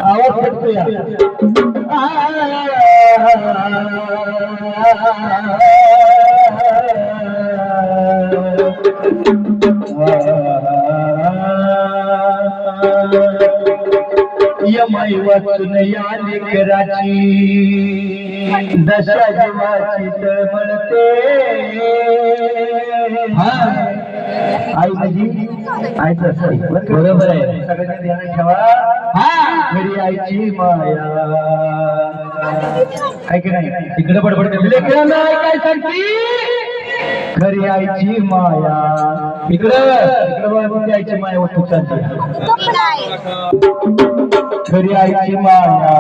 आवाज करतो या यमाई वाचून या लेकराची दशा जीवाची तळमळते आई माझी आईचं बरोबर आहे सगळ्यांनी ध्यानात ठेवा घरी आईची माया काय की नाही तिकडे बडबड लेकरांना काय सांगती घरी आईची माया इकडं आईची माया वस्तू घरी आईची माया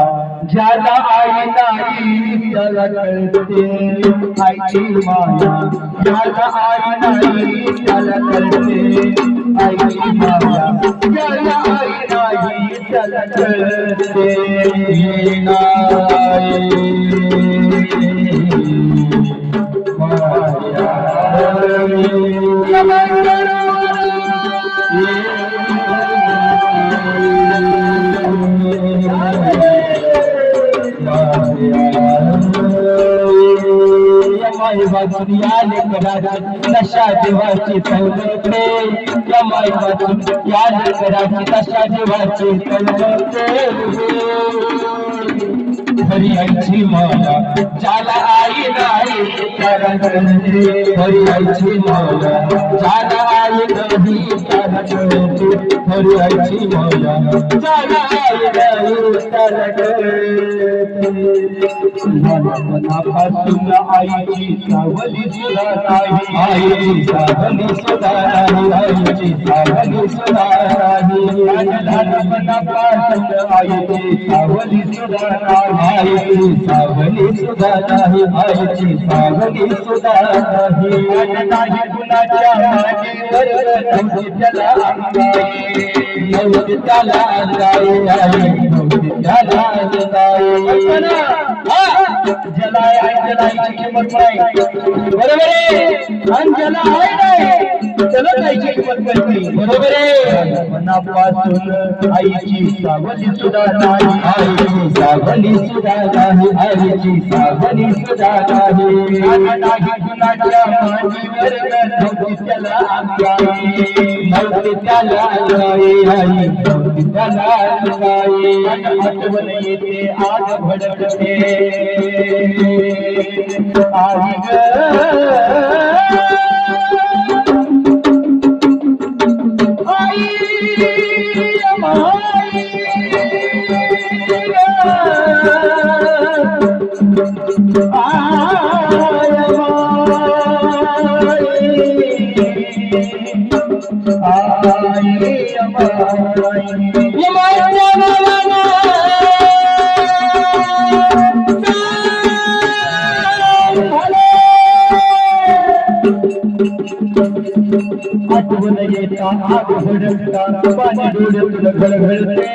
ज्याला आई नाही त्याला कळते आईची माया ज्याला आई नाही त्याला कळते आईची माया ज्याला आई नाही त्याला कळते नशा जीवाची तळमळते यमाई वाचून या लेकराची नशा जीवाची तळमळते घरी आईची माया ज्याला आई नाही त्याला कळते घरी आईची माया ज्याला आई नाही त्याला कळते घरी आईची माया ज्याला आई नाही त्याला कळते मनापासून आईची सावली सुद्धा नाही आईची सावली सुद्धा नाही आईची सावली सुद्धा नाही मनापासून आईची सावली सुद्धा नाही आईची सावली सुद्धा नाही आईची सावली सुद्धा नाही नाही कुणाच्या मागेवर नव्हती त्याला अंगाई नव्हती त्याला अंगाई आई नव्हती त्याला अंगाई ज्याला आई आईची किंमत नाही बरोबर आहे आणि ज्याला आई नाही त्याला आईची किंमत कळते बरोबर आहे मनापासून आईची सावली सुद्धा नाही आईची सावली सुद्धा नाही आईची सावली सुद्धा नाही कुणाच्या मांडीवर नव्हती त्याला अंगाई नव्हती त्याला अंगाई आई नव्हती त्याला अंगाई आठवण येते आज भडकते आई आठवण येता आग भडकता पाणी डोळ्यातून घळघळते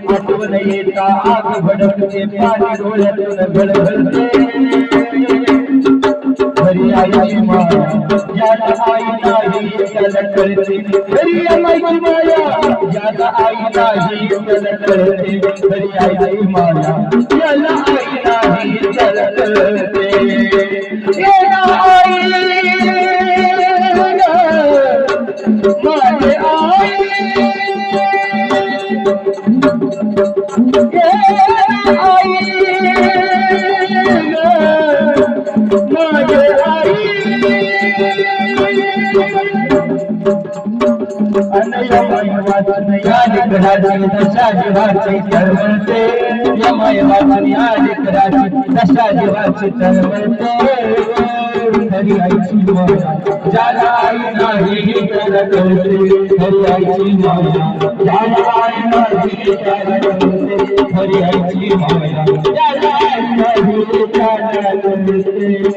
आठवण येता आग भडकते पाणी डोळ्यातून घळघळते घरी आईची माया ज्याला आई नाही त्याला कळते घरी आईची माया ज्याला आई नाही त्याला कळते घरी आईची माया ज्याला आई नाही त्याला कळते माझे आई माझे आई यमाई वाचून या लेकराची दशा जीवाची तळमळते यमाई वाचून या लेकराची दशा जीवाची तळमळते घरी आईची माया ज्याला आई नाही त्याला कळते घरी आईची माया ज्याला आई नाही त्याला कळते घरी आईची माया ज्याला आई नाही त्याला कळते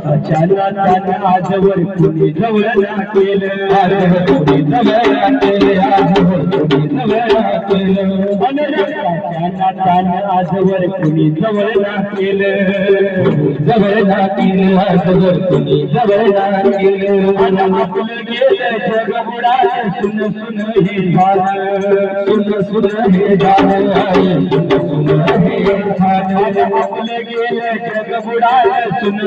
अचानक आजवर कुणी जवळ ना केलं आजवर कुणी जवळ ना केलं आजवर कुणी जवळ ना केलं त्यांना त्यानं आजवर कुणी जवळ ना केलं आजवर कुणी जवळ ना केलं आपलं गेलं जग बुडालं सुन सुन हे झालं सुन हे झालं सुन हे झालं आपलं गेलं जग बुडालं सुन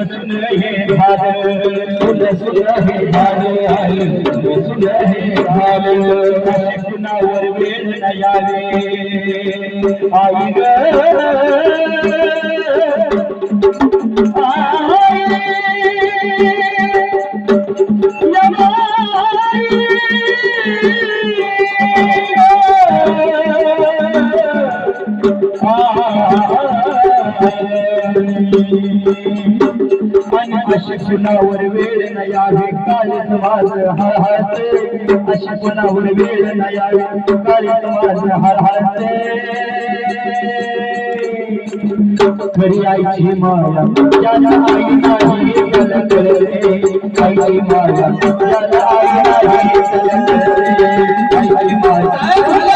हे झालं सुन हे झालं सुन हे झालं कुणावर वेळ न यावे आई ग अशी कुणावर वेळ न यावे काळीच माझं हळहळते अशी कुणावर वेळ न यावे काळीच माझं हळहळते खरी आईची माया ज्याला आई नाही त्याला कळते आईची माया ज्याला आई नाही त्याला कळते आईची माया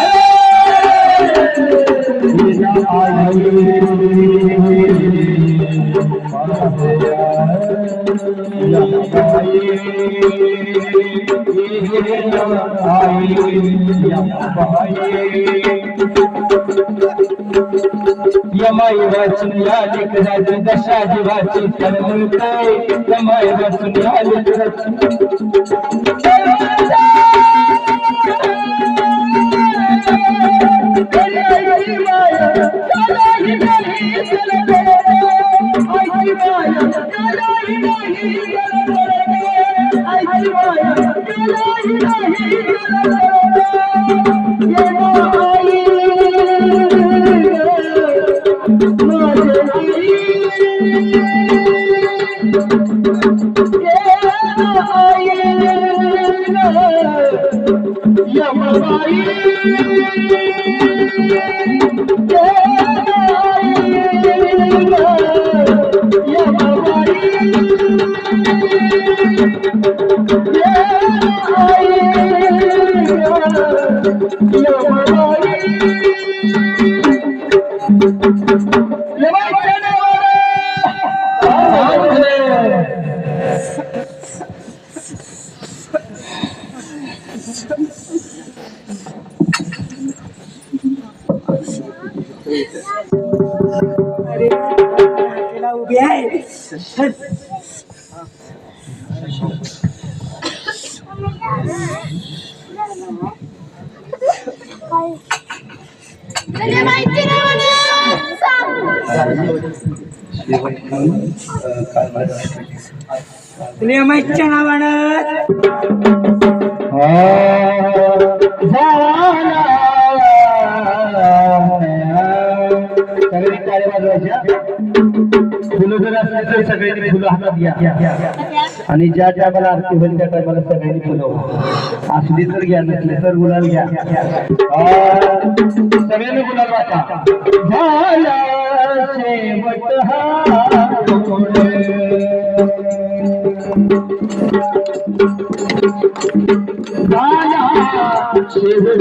यमाई वाचून या लेकराची दशा जीवाची तळमळते यमाई वाचून या लेकराची उभी आहे माहितीच्या नावानं फुलं जर असली तर सगळ्यांनी फुलं हातात घ्या आणि ज्या टायमाला आरती होईल त्या टायमाला सगळ्यांनी फुलं असली तर घ्या नसली तर गुलाल घ्या सगळ्यांनी गुलाल वाटा झाला शेवट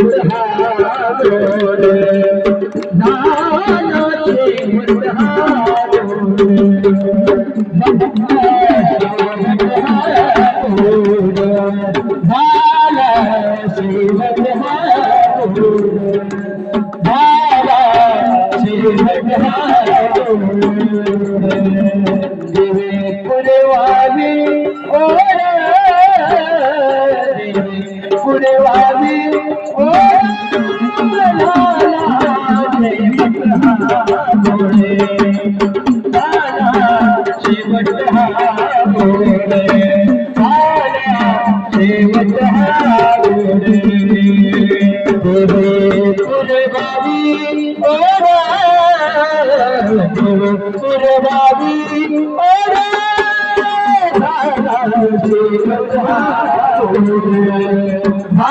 हा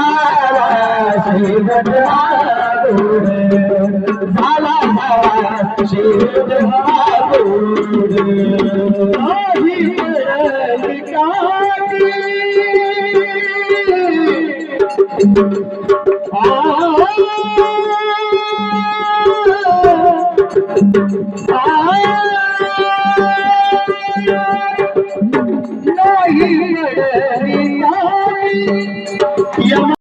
शेवट हा